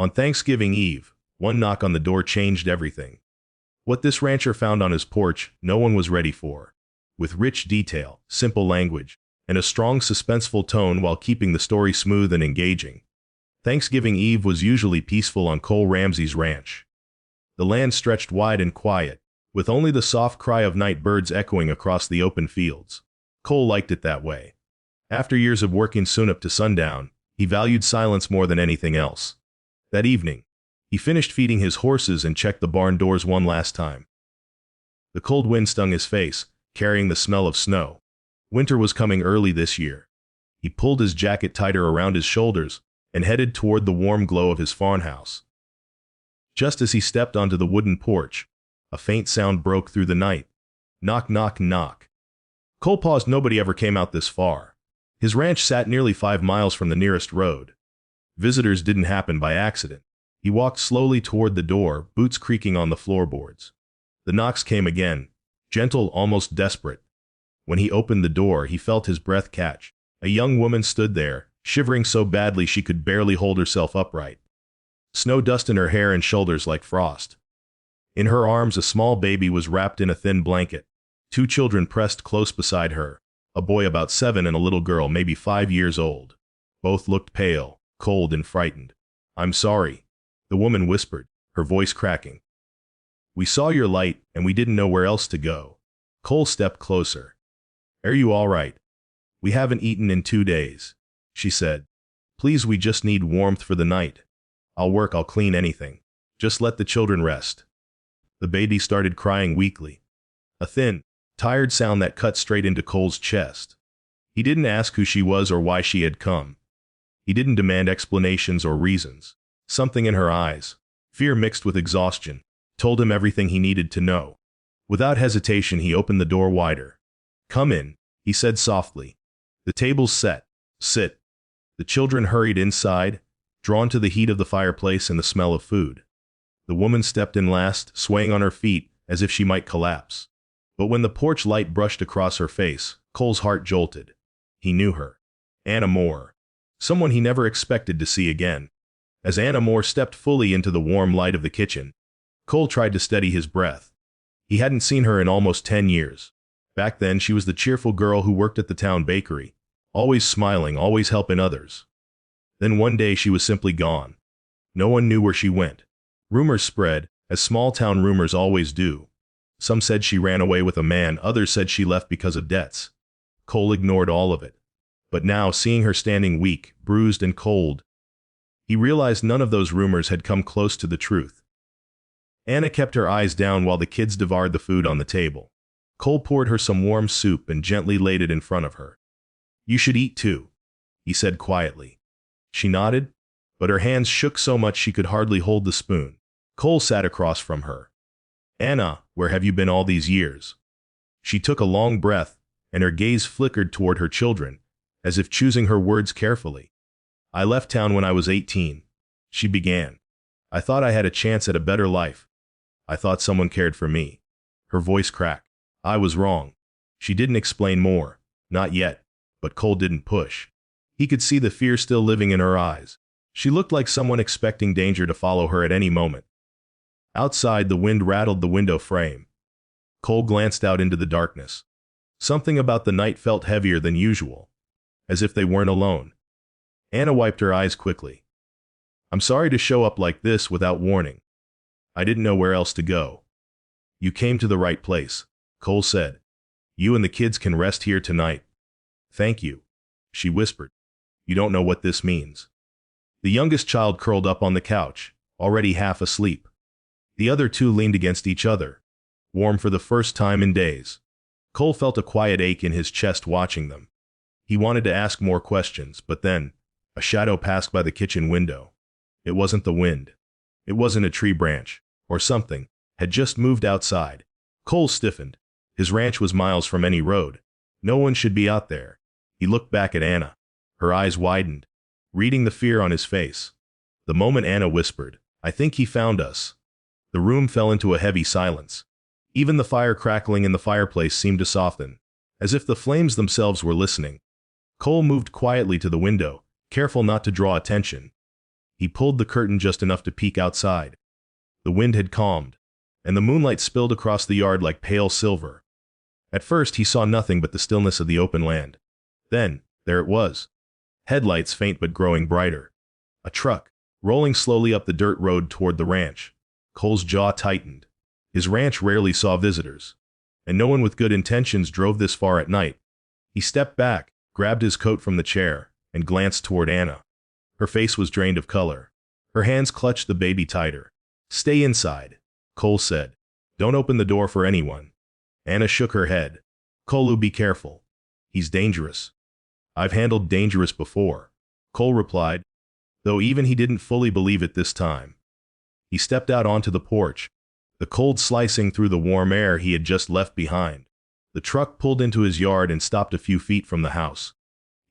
On Thanksgiving Eve, one knock on the door changed everything. What this rancher found on his porch, no one was ready for. With rich detail, simple language, and a strong suspenseful tone while keeping the story smooth and engaging. Thanksgiving Eve was usually peaceful on Cole Ramsey's ranch. The land stretched wide and quiet, with only the soft cry of night birds echoing across the open fields. Cole liked it that way. After years of working sunup to sundown, he valued silence more than anything else. That evening, he finished feeding his horses and checked the barn doors one last time. The cold wind stung his face, carrying the smell of snow. Winter was coming early this year. He pulled his jacket tighter around his shoulders and headed toward the warm glow of his farmhouse. Just as he stepped onto the wooden porch, a faint sound broke through the night. Knock, knock, knock. Cole paused. Nobody ever came out this far. His ranch sat nearly 5 miles from the nearest road. Visitors didn't happen by accident. He walked slowly toward the door, boots creaking on the floorboards. The knocks came again, gentle, almost desperate. When he opened the door, he felt his breath catch. A young woman stood there, shivering so badly she could barely hold herself upright. Snow dust in her hair and shoulders like frost. In her arms, a small baby was wrapped in a thin blanket. 2 children pressed close beside her, a boy about 7 and a little girl maybe 5 years old. Both looked pale, cold and frightened. "I'm sorry," the woman whispered, her voice cracking. "We saw your light, and we didn't know where else to go." Cole stepped closer. "Are you all right?" "We haven't eaten in 2 days," she said. "Please, we just need warmth for the night. I'll clean anything. Just let the children rest." The baby started crying weakly. A thin, tired sound that cut straight into Cole's chest. He didn't ask who she was or why she had come. He didn't demand explanations or reasons. Something in her eyes, fear mixed with exhaustion, told him everything he needed to know. Without hesitation, he opened the door wider. "Come in," he said softly. "The table's set. Sit." The children hurried inside, drawn to the heat of the fireplace and the smell of food. The woman stepped in last, swaying on her feet as if she might collapse. But when the porch light brushed across her face, Cole's heart jolted. He knew her. Anna Moore. Someone he never expected to see again. As Anna Moore stepped fully into the warm light of the kitchen, Cole tried to steady his breath. He hadn't seen her in almost 10 years. Back then, she was the cheerful girl who worked at the town bakery, always smiling, always helping others. Then one day she was simply gone. No one knew where she went. Rumors spread, as small-town rumors always do. Some said she ran away with a man, others said she left because of debts. Cole ignored all of it. But now, seeing her standing weak, bruised and cold, he realized none of those rumors had come close to the truth. Anna kept her eyes down while the kids devoured the food on the table. Cole poured her some warm soup and gently laid it in front of her. "You should eat too," he said quietly. She nodded, but her hands shook so much she could hardly hold the spoon. Cole sat across from her. "Anna, where have you been all these years?" She took a long breath, and her gaze flickered toward her children, as if choosing her words carefully. "I left town when I was 18, she began. "I thought I had a chance at a better life. I thought someone cared for me." Her voice cracked. "I was wrong." She didn't explain more. Not yet. But Cole didn't push. He could see the fear still living in her eyes. She looked like someone expecting danger to follow her at any moment. Outside, the wind rattled the window frame. Cole glanced out into the darkness. Something about the night felt heavier than usual, as if they weren't alone. Anna wiped her eyes quickly. "I'm sorry to show up like this without warning. I didn't know where else to go." "You came to the right place," Cole said. "You and the kids can rest here tonight." "Thank you," she whispered. "You don't know what this means." The youngest child curled up on the couch, already half asleep. The other 2 leaned against each other, warm for the first time in days. Cole felt a quiet ache in his chest watching them. He wanted to ask more questions, but then, a shadow passed by the kitchen window. It wasn't the wind. It wasn't a tree branch, or something, had just moved outside. Cole stiffened. His ranch was miles from any road. No one should be out there. He looked back at Anna. Her eyes widened, reading the fear on his face. The moment Anna whispered, "I think he found us," the room fell into a heavy silence. Even the fire crackling in the fireplace seemed to soften, as if the flames themselves were listening. Cole moved quietly to the window, careful not to draw attention. He pulled the curtain just enough to peek outside. The wind had calmed, and the moonlight spilled across the yard like pale silver. At first he saw nothing but the stillness of the open land. Then, there it was. Headlights faint but growing brighter. A truck, rolling slowly up the dirt road toward the ranch. Cole's jaw tightened. His ranch rarely saw visitors, and no one with good intentions drove this far at night. He stepped back, grabbed his coat from the chair, and glanced toward Anna. Her face was drained of color. Her hands clutched the baby tighter. "Stay inside," Cole said. "Don't open the door for anyone." Anna shook her head. "Cole, be careful. He's dangerous." "I've handled dangerous before," Cole replied, though even he didn't fully believe it this time. He stepped out onto the porch, the cold slicing through the warm air he had just left behind. The truck pulled into his yard and stopped a few feet from the house.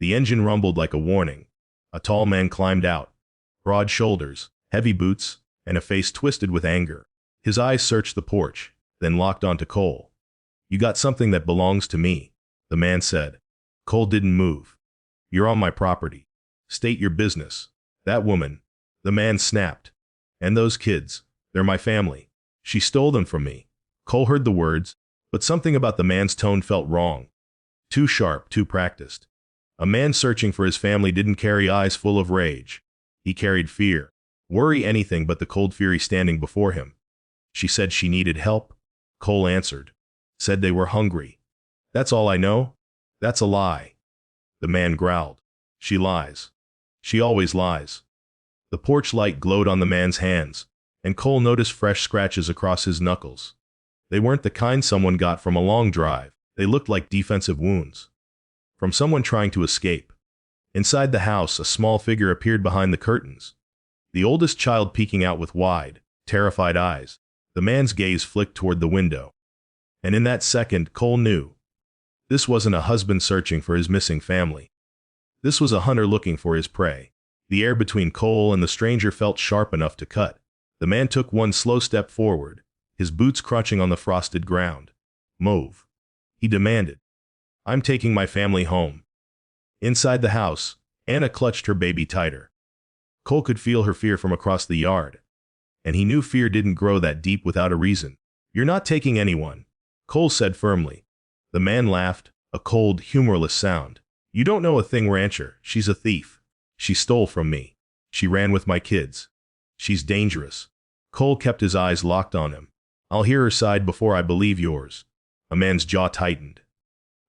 The engine rumbled like a warning. A tall man climbed out. Broad shoulders, heavy boots, and a face twisted with anger. His eyes searched the porch, then locked onto Cole. "You got something that belongs to me," the man said. Cole didn't move. "You're on my property. State your business." "That woman," the man snapped. "And those kids, they're my family. She stole them from me." Cole heard the words, but something about the man's tone felt wrong. Too sharp, too practiced. A man searching for his family didn't carry eyes full of rage. He carried fear, worry, anything but the cold fury standing before him. "She said she needed help," Cole answered. "Said they were hungry." "That's all I know." "That's a lie," the man growled. "She lies. She always lies." The porch light glowed on the man's hands, and Cole noticed fresh scratches across his knuckles. They weren't the kind someone got from a long drive. They looked like defensive wounds from someone trying to escape. Inside the house, a small figure appeared behind the curtains, the oldest child peeking out with wide, terrified eyes. The man's gaze flicked toward the window, and in that second, Cole knew. This wasn't a husband searching for his missing family. This was a hunter looking for his prey. The air between Cole and the stranger felt sharp enough to cut. The man took one slow step forward, his boots crunching on the frosted ground. "Move," he demanded. "I'm taking my family home." Inside the house, Anna clutched her baby tighter. Cole could feel her fear from across the yard, and he knew fear didn't grow that deep without a reason. "You're not taking anyone," Cole said firmly. The man laughed, a cold, humorless sound. "You don't know a thing, rancher. She's a thief. She stole from me. She ran with my kids. She's dangerous." Cole kept his eyes locked on him. "I'll hear her side before I believe yours." A man's jaw tightened.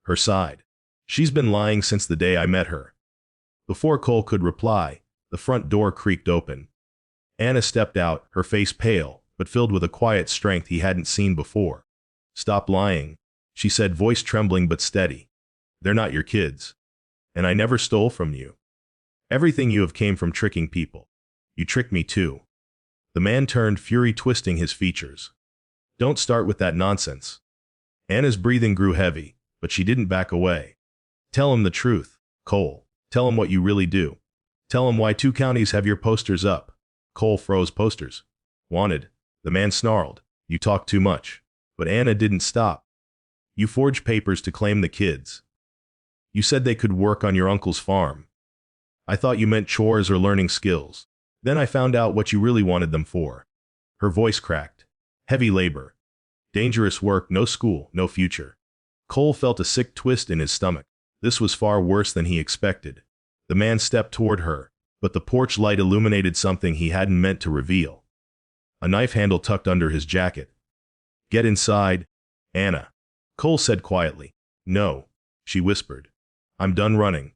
"Her side? She's been lying since the day I met her." Before Cole could reply, the front door creaked open. Anna stepped out, her face pale, but filled with a quiet strength he hadn't seen before. "Stop lying," she said, voice trembling but steady. "They're not your kids. And I never stole from you. Everything you have came from tricking people. You tricked me too." The man turned, fury twisting his features. "Don't start with that nonsense." Anna's breathing grew heavy, but she didn't back away. "Tell him the truth, Cole. Tell him what you really do. Tell him why 2 counties have your posters up." Cole froze. "Posters? Wanted," the man snarled. "You talk too much." But Anna didn't stop. "You forged papers to claim the kids. You said they could work on your uncle's farm. I thought you meant chores or learning skills. Then I found out what you really wanted them for." Her voice cracked. "Heavy labor. Dangerous work, no school, no future." Cole felt a sick twist in his stomach. This was far worse than he expected. The man stepped toward her, but the porch light illuminated something he hadn't meant to reveal. A knife handle tucked under his jacket. "Get inside, Anna," Cole said quietly. "No," she whispered. "I'm done running."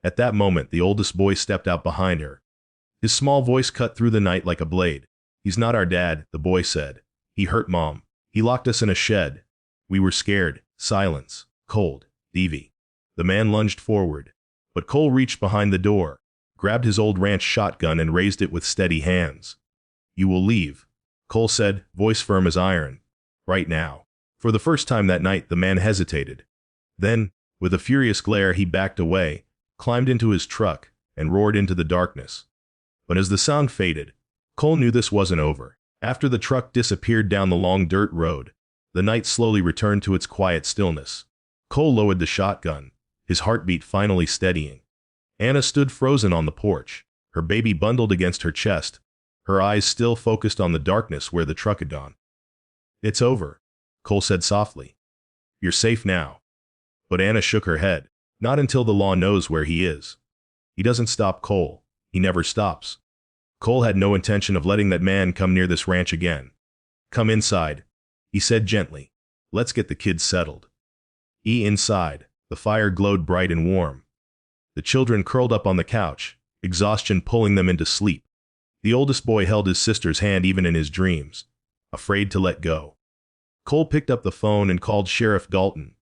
At that moment, the oldest boy stepped out behind her. His small voice cut through the night like a blade. "He's not our dad," the boy said. "He hurt Mom. He locked us in a shed. We were scared." Silence. Cold. Davy. The man lunged forward, but Cole reached behind the door, grabbed his old ranch shotgun and raised it with steady hands. "You will leave," Cole said, voice firm as iron. "Right now." For the first time that night, the man hesitated. Then, with a furious glare, he backed away, climbed into his truck, and roared into the darkness. But as the sound faded, Cole knew this wasn't over. After the truck disappeared down the long dirt road, the night slowly returned to its quiet stillness. Cole lowered the shotgun, his heartbeat finally steadying. Anna stood frozen on the porch, her baby bundled against her chest, her eyes still focused on the darkness where the truck had gone. "It's over," Cole said softly. "You're safe now." But Anna shook her head. "Not until the law knows where he is." "He doesn't stop, Cole. He never stops." Cole had no intention of letting that man come near this ranch again. "Come inside," he said gently. "Let's get the kids settled." Inside, the fire glowed bright and warm. The children curled up on the couch, exhaustion pulling them into sleep. The oldest boy held his sister's hand even in his dreams, afraid to let go. Cole picked up the phone and called Sheriff Dalton,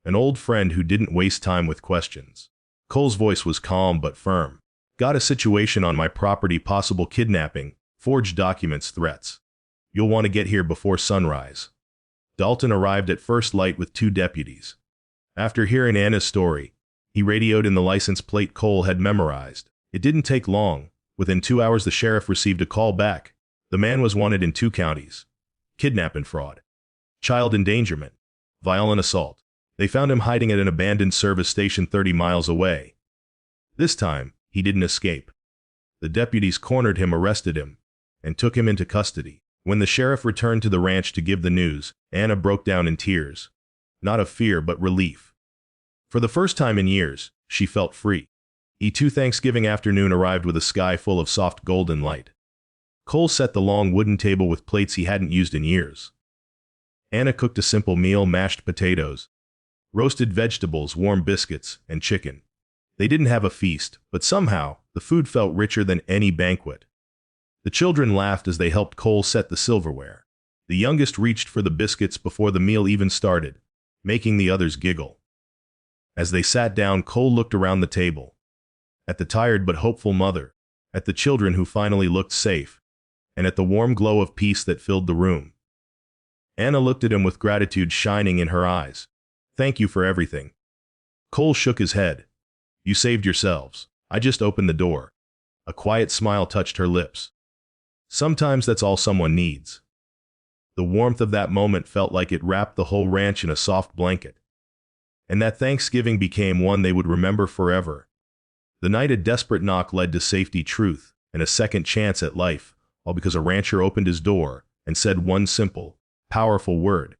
an old friend who didn't waste time with questions. Cole's voice was calm but firm. "Got a situation on my property, possible kidnapping, forged documents, threats. You'll want to get here before sunrise." Dalton arrived at first light with 2 deputies. After hearing Anna's story, he radioed in the license plate Cole had memorized. It didn't take long. Within 2 hours the sheriff received a call back. The man was wanted in 2 counties. Kidnap and fraud. Child endangerment. Violent assault. They found him hiding at an abandoned service station 30 miles away. This time, he didn't escape. The deputies cornered him, arrested him, and took him into custody. When the sheriff returned to the ranch to give the news, Anna broke down in tears. Not of fear, but relief. For the first time in years, she felt free. Thanksgiving afternoon arrived with a sky full of soft golden light. Cole set the long wooden table with plates he hadn't used in years. Anna cooked a simple meal: mashed potatoes, roasted vegetables, warm biscuits, and chicken. They didn't have a feast, but somehow, the food felt richer than any banquet. The children laughed as they helped Cole set the silverware. The youngest reached for the biscuits before the meal even started, making the others giggle. As they sat down, Cole looked around the table. At the tired but hopeful mother, at the children who finally looked safe, and at the warm glow of peace that filled the room. Anna looked at him with gratitude shining in her eyes. "Thank you for everything." Cole shook his head. "You saved yourselves. I just opened the door." A quiet smile touched her lips. "Sometimes that's all someone needs." The warmth of that moment felt like it wrapped the whole ranch in a soft blanket. And that Thanksgiving became one they would remember forever. The night a desperate knock led to safety, truth, and a second chance at life, all because a rancher opened his door and said one simple, powerful word.